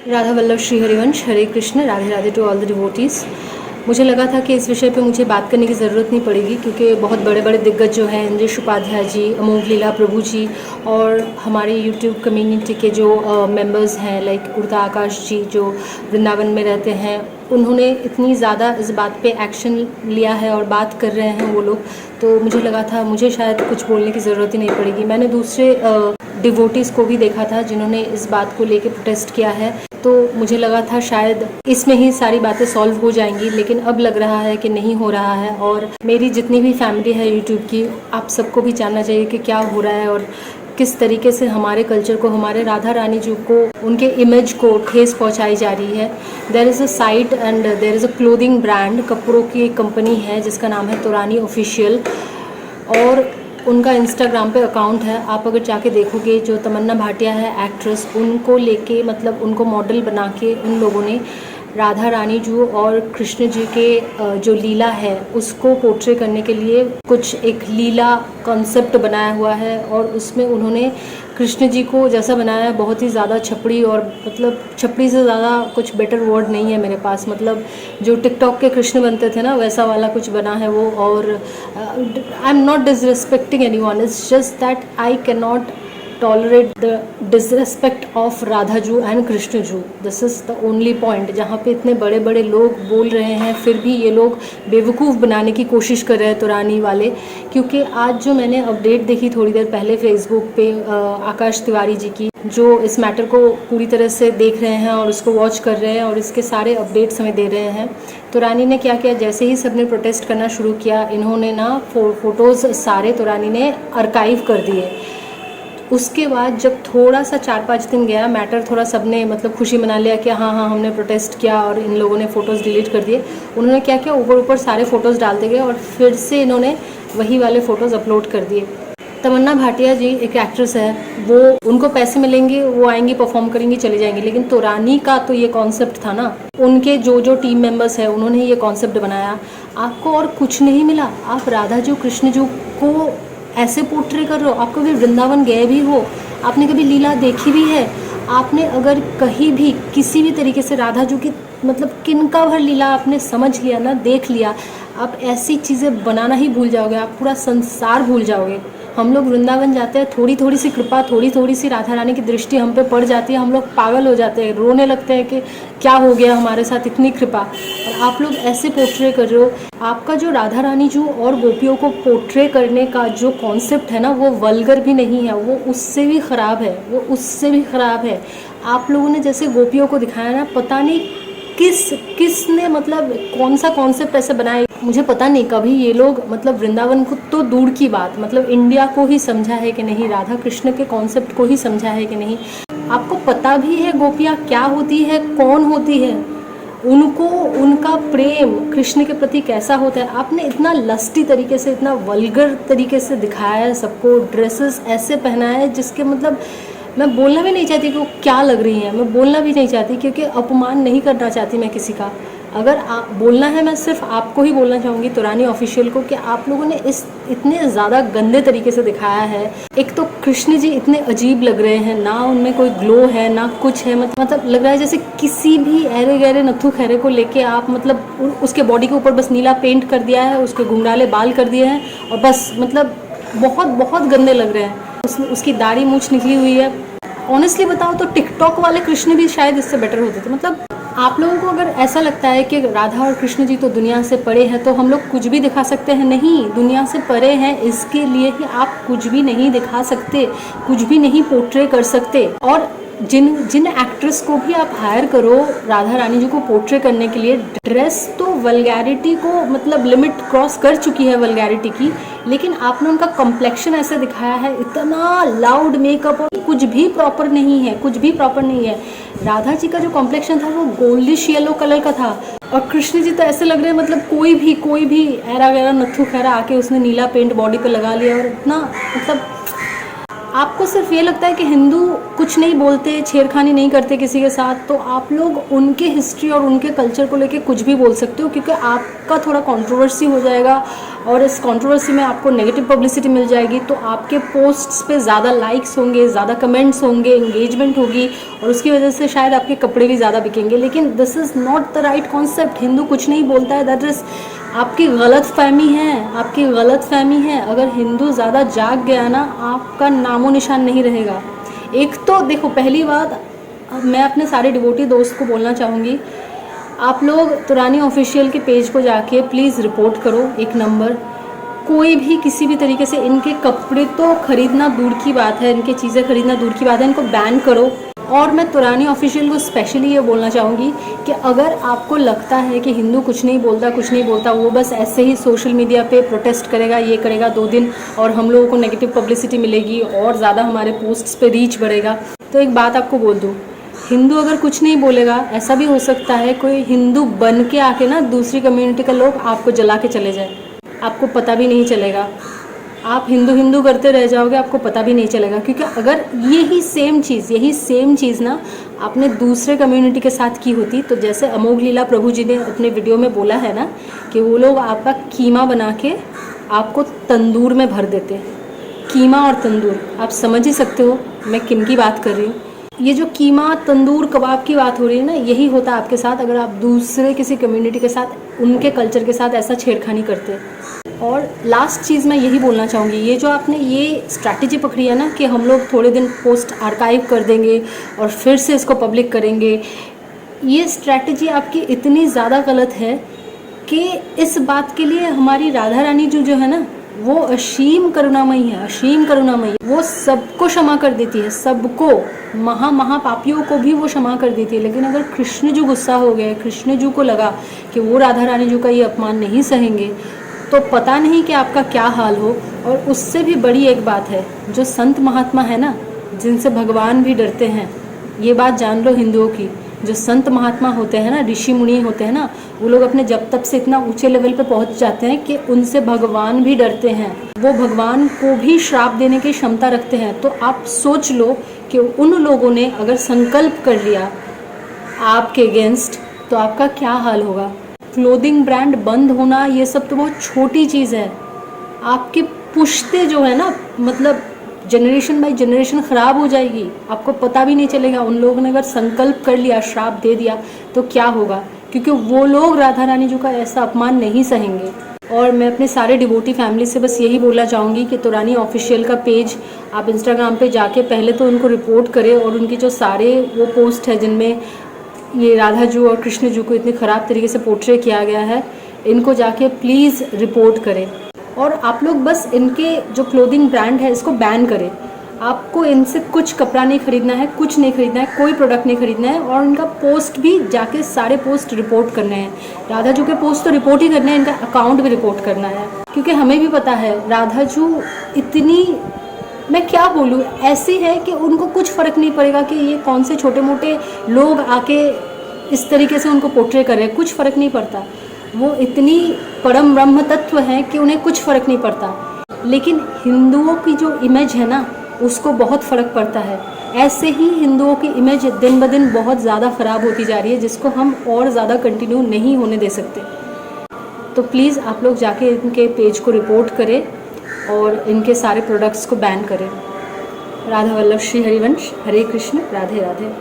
Radha Vallabh Shri Harivansh, Hare Krishna, Radhe Radhe to all the devotees. मुझे लगा था कि इस विषय पे मुझे बात करने की ज़रूरत नहीं पड़ेगी, क्योंकि बहुत बड़े बड़े दिग्गज जो हैं, इंद्रेश उपाध्याय जी, अमोघ लीला प्रभु जी, और हमारे यूट्यूब कम्युनिटी के जो मेंबर्स हैं लाइक उड़ता आकाश जी जो वृंदावन में रहते हैं, उन्होंने इतनी ज़्यादा इस बात पे एक्शन लिया है और बात कर रहे हैं वो लोग। तो मुझे लगा था मुझे शायद कुछ बोलने की ज़रूरत ही नहीं पड़ेगी। मैंने दूसरे डिवोटीज़ को भी देखा था जिन्होंने इस बात को लेके प्रोटेस्ट किया है, तो मुझे लगा था शायद इसमें ही सारी बातें सॉल्व हो जाएंगी, लेकिन अब लग रहा है कि नहीं हो रहा है। और मेरी जितनी भी फैमिली है यूट्यूब की, आप सबको भी जानना चाहिए कि क्या हो रहा है और किस तरीके से हमारे कल्चर को, हमारे राधा रानी जी को, उनके इमेज को ठेस पहुंचाई जा रही है। There is a site and there is a clothing brand, कपड़ों की एक कंपनी है जिसका नाम है तुरानी ऑफिशियल, और उनका इंस्टाग्राम पे अकाउंट है। आप अगर जाके देखोगे, जो तमन्ना भाटिया है एक्ट्रेस, उनको लेके मतलब उनको मॉडल बना के उन लोगों ने राधा रानी जी और कृष्ण जी के जो लीला है उसको पोर्ट्रे करने के लिए कुछ एक लीला कॉन्सेप्ट बनाया हुआ है, और उसमें उन्होंने कृष्ण जी को जैसा बनाया है बहुत ही ज़्यादा छपड़ी, और मतलब छपड़ी से ज़्यादा कुछ बेटर वर्ड नहीं है मेरे पास, मतलब जो टिकटॉक के कृष्ण बनते थे ना वैसा वाला कुछ बना है वो। और I am not disrespecting anyone, it's just that I can not tolerate the disrespect of Radha Ju and Krishna Ju. This is the only point जहाँ पे इतने बड़े बड़े लोग बोल रहे हैं, फिर भी ये लोग बेवकूफ़ बनाने की कोशिश कर रहे हैं तुरानी वाले। क्योंकि आज जो मैंने अपडेट देखी थोड़ी देर पहले फेसबुक पे आकाश तिवारी जी की, जो इस मैटर को पूरी तरह से देख रहे हैं और उसको वॉच कर रहे हैं और इसके सारे अपडेट्स हमें दे रहे हैं। तुरानी ने क्या किया, जैसे ही सबने प्रोटेस्ट करना शुरू किया, इन्होंने ना फ़ोटोज़ सारे तुरानी ने आर्काइव कर दिए। उसके बाद जब थोड़ा सा 4-5 दिन गया, मैटर थोड़ा सबने मतलब खुशी मना लिया कि हाँ हाँ हमने प्रोटेस्ट किया और इन लोगों ने फ़ोटोज़ डिलीट कर दिए, उन्होंने क्या किया, ऊपर ऊपर सारे फ़ोटोज़ डालते गए और फिर से इन्होंने वही वाले फ़ोटोज़ अपलोड कर दिए। तमन्ना भाटिया जी एक एक्ट्रेस है, वो उनको पैसे मिलेंगे, वो आएंगी, परफॉर्म करेंगी, चली जाएंगी, लेकिन तुरानी का तो ये कॉन्सेप्ट था ना, उनके जो जो टीम मेंबर्स हैं उन्होंने ये कॉन्सेप्ट बनाया। आपको और कुछ नहीं मिला, आप राधा जी कृष्ण जी को ऐसे पोर्ट्रे कर रहे हो। आप कभी वृंदावन गए भी हो, आपने कभी लीला देखी भी है, आपने अगर कहीं भी किसी भी तरीके से राधा जी की मतलब किनका भर लीला आपने समझ लिया ना, देख लिया, आप ऐसी चीज़ें बनाना ही भूल जाओगे, आप पूरा संसार भूल जाओगे। हम लोग वृंदावन जाते हैं, थोड़ी थोड़ी सी कृपा, थोड़ी थोड़ी सी राधा रानी की दृष्टि हम पे पड़ जाती है, हम लोग पागल हो जाते हैं, रोने लगते हैं कि क्या हो गया हमारे साथ, इतनी कृपा। और आप लोग ऐसे पोर्ट्रे कर रहे हो। आपका जो राधा रानी जी और गोपियों को पोर्ट्रे करने का जो कॉन्सेप्ट है ना, वो वल्गर भी नहीं है, वो उससे भी ख़राब है, वो उससे भी ख़राब है। आप लोगों ने जैसे गोपियों को दिखाया ना, पता नहीं किसने मतलब कौन सा कॉन्सेप्ट ऐसे बनाया, मुझे पता नहीं। कभी ये लोग मतलब वृंदावन को तो दूर की बात, मतलब इंडिया को ही समझा है कि नहीं, राधा कृष्ण के कॉन्सेप्ट को ही समझा है कि नहीं। आपको पता भी है गोपियाँ क्या होती है, कौन होती है, उनको उनका प्रेम कृष्ण के प्रति कैसा होता है। आपने इतना लस्टी तरीके से, इतना वल्गर तरीके से दिखाया है सबको, ड्रेसेस ऐसे पहनाया है जिसके मतलब मैं बोलना भी नहीं चाहती कि वो क्या लग रही हैं, मैं बोलना भी नहीं चाहती, क्योंकि अपमान नहीं करना चाहती मैं किसी का। अगर आप बोलना है, मैं सिर्फ आपको ही बोलना चाहूँगी, तुरानी ऑफिशियल को, कि आप लोगों ने इस इतने ज़्यादा गंदे तरीके से दिखाया है। एक तो कृष्ण जी इतने अजीब लग रहे हैं ना, उनमें कोई ग्लो है ना कुछ है, मतलब लग रहा है जैसे किसी भी ऐरे गहरे नत्थु खैरे को लेके आप मतलब उसके बॉडी के ऊपर बस नीला पेंट कर दिया है, उसके घुंघराले बाल कर दिए हैं और बस मतलब बहुत बहुत गंदे लग रहे हैं। उसकी दाढ़ी मूछ निकली हुई है। ऑनेस्टली बताओ तो टिकटॉक वाले कृष्ण भी शायद इससे बेटर होते थे। मतलब आप लोगों को अगर ऐसा लगता है कि राधा और कृष्ण जी तो दुनिया से परे हैं, तो हम लोग कुछ भी दिखा सकते हैं, नहीं, दुनिया से परे हैं इसके लिए ही आप कुछ भी नहीं दिखा सकते, कुछ भी नहीं पोर्ट्रे कर सकते। और जिन एक्ट्रेस को भी आप हायर करो राधा रानी जी को पोर्ट्रे करने के लिए, ड्रेस तो वल्गैरिटी को मतलब लिमिट क्रॉस कर चुकी है वल्गैरिटी की, लेकिन आपने उनका कॉम्प्लेक्शन ऐसे दिखाया है, इतना लाउड मेकअप, और कुछ भी प्रॉपर नहीं है, कुछ भी प्रॉपर नहीं है। राधा जी का जो कॉम्प्लेक्शन था वो गोल्डिश येलो कलर का था, और कृष्ण जी तो ऐसे लग रहे हैं मतलब कोई भी ऐरा गैरा नत्थु खैरा आके उसने नीला पेंट बॉडी पे लगा लिया, और इतना मतलब आपको सिर्फ ये लगता है कि हिंदू कुछ नहीं बोलते, छेड़खानी नहीं करते किसी के साथ, तो आप लोग उनके हिस्ट्री और उनके कल्चर को लेके कुछ भी बोल सकते हो, क्योंकि आपका थोड़ा कंट्रोवर्सी हो जाएगा और इस कंट्रोवर्सी में आपको नेगेटिव पब्लिसिटी मिल जाएगी, तो आपके पोस्ट्स पे ज़्यादा लाइक्स होंगे, ज़्यादा कमेंट्स होंगे, इंगेजमेंट होगी और उसकी वजह से शायद आपके कपड़े भी ज़्यादा बिकेंगे। लेकिन this is not the right concept. Hindu कुछ नहीं बोलता है, दैट इज़ आपकी गलत फहमी है, आपकी गलत फहमी है। अगर हिंदू ज़्यादा जाग गया ना, आपका नामो निशान नहीं रहेगा। एक तो देखो, पहली बात मैं अपने सारे डिवोटी दोस्त को बोलना चाहूँगी, आप लोग तुरानी ऑफिशियल के पेज को जाके प्लीज़ रिपोर्ट करो। एक नंबर, कोई भी किसी भी तरीके से इनके कपड़े तो खरीदना दूर की बात है, इनके चीज़ें खरीदना दूर की बात है, इनको बैन करो। और मैं तुरानी ऑफिशियल को स्पेशली ये बोलना चाहूँगी कि अगर आपको लगता है कि हिंदू कुछ नहीं बोलता, वो बस ऐसे ही सोशल मीडिया पे प्रोटेस्ट करेगा, ये करेगा 2 दिन और हम लोगों को नेगेटिव पब्लिसिटी मिलेगी और ज़्यादा हमारे पोस्ट्स पे रीच बढ़ेगा, तो एक बात आपको बोल दूँ, हिंदू अगर कुछ नहीं बोलेगा, ऐसा भी हो सकता है कोई हिंदू बन के आके ना दूसरी कम्युनिटी के लोग आपको जला के चले जाए, आपको पता भी नहीं चलेगा। आप हिंदू करते रह जाओगे, आपको पता भी नहीं चलेगा। क्योंकि अगर यही सेम चीज़ ना आपने दूसरे कम्युनिटी के साथ की होती, तो जैसे अमोघ लीला प्रभु जी ने अपने वीडियो में बोला है ना कि वो लोग आपका कीमा बना के आपको तंदूर में भर देते। कीमा और तंदूर, आप समझ ही सकते हो मैं किन की बात कर रही हूँ। ये जो कीमा तंदूर कबाब की बात हो रही है ना, यही होता है आपके साथ अगर आप दूसरे किसी कम्युनिटी के साथ, उनके कल्चर के साथ ऐसा छेड़खानी करते। और लास्ट चीज़ मैं यही बोलना चाहूँगी, ये जो आपने ये स्ट्रैटेजी पकड़ी है ना कि हम लोग थोड़े दिन पोस्ट आर्काइव कर देंगे और फिर से इसको पब्लिक करेंगे, ये स्ट्रैटेजी आपकी इतनी ज़्यादा गलत है कि इस बात के लिए हमारी राधा रानी जो है ना, वो असीम करुणामयी है। वो सबको क्षमा कर देती है, सबको, महापापियों को भी वो क्षमा कर देती है। लेकिन अगर कृष्ण जी गुस्सा हो गए, कृष्ण जी को लगा कि वो राधा रानी जी का ये अपमान नहीं सहेंगे, तो पता नहीं कि आपका क्या हाल हो। और उससे भी बड़ी एक बात है, जो संत महात्मा है ना, जिनसे भगवान भी डरते हैं, ये बात जान लो हिंदुओं की, जो संत महात्मा होते हैं ना, ऋषि मुनि होते हैं ना, वो लोग अपने जप तप से इतना ऊंचे लेवल पे पहुंच जाते हैं कि उनसे भगवान भी डरते हैं, वो भगवान को भी श्राप देने की क्षमता रखते हैं। तो आप सोच लो कि उन लोगों ने अगर संकल्प कर लिया आपके अगेंस्ट, तो आपका क्या हाल होगा। क्लोथिंग ब्रांड बंद होना, ये सब तो बहुत छोटी चीज़ है। आपकी पुश्ते जो है ना, मतलब जनरेशन बाई जनरेशन ख़राब हो जाएगी, आपको पता भी नहीं चलेगा। उन लोगों ने अगर संकल्प कर लिया, श्राप दे दिया, तो क्या होगा, क्योंकि वो लोग राधा रानी जी का ऐसा अपमान नहीं सहेंगे। और मैं अपने सारे डिवोटी फैमिली से बस यही बोलना चाहूँगी कि तुरानी ऑफिशियल का पेज आप इंस्टाग्राम पे जाके पहले तो उनको रिपोर्ट करें, और उनकी जो सारे वो पोस्ट है जिनमें ये राधा जी और कृष्ण जी को इतनी ख़राब तरीके से पोर्ट्रे किया गया है, इनको जाके प्लीज़ रिपोर्ट करें। और आप लोग बस इनके जो क्लोथिंग ब्रांड है इसको बैन करें। आपको इनसे कुछ कपड़ा नहीं खरीदना है, कुछ नहीं खरीदना है, कोई प्रोडक्ट नहीं खरीदना है। और इनका पोस्ट भी जाके सारे पोस्ट रिपोर्ट करने हैं। राधा जी के पोस्ट तो रिपोर्ट ही करने हैं, इनका अकाउंट भी रिपोर्ट करना है, क्योंकि हमें भी पता है राधा जी इतनी, मैं क्या बोलूँ, ऐसी है कि उनको कुछ फ़र्क नहीं पड़ेगा कि ये कौन से छोटे मोटे लोग आके इस तरीके से उनको पोर्ट्रे कर रहे हैं, कुछ फ़र्क नहीं पड़ता। वो इतनी परम ब्रह्म तत्व है कि उन्हें कुछ फ़र्क नहीं पड़ता। लेकिन हिंदुओं की जो इमेज है ना, उसको बहुत फ़र्क पड़ता है। ऐसे ही हिंदुओं की इमेज दिन ब दिन बहुत ज़्यादा ख़राब होती जा रही है, जिसको हम और ज़्यादा कंटिन्यू नहीं होने दे सकते। तो प्लीज़ आप लोग जाके इनके पेज को रिपोर्ट करें और इनके सारे प्रोडक्ट्स को बैन करें। राधा वल्लभ श्री हरिवंश, हरे कृष्ण, राधे राधे।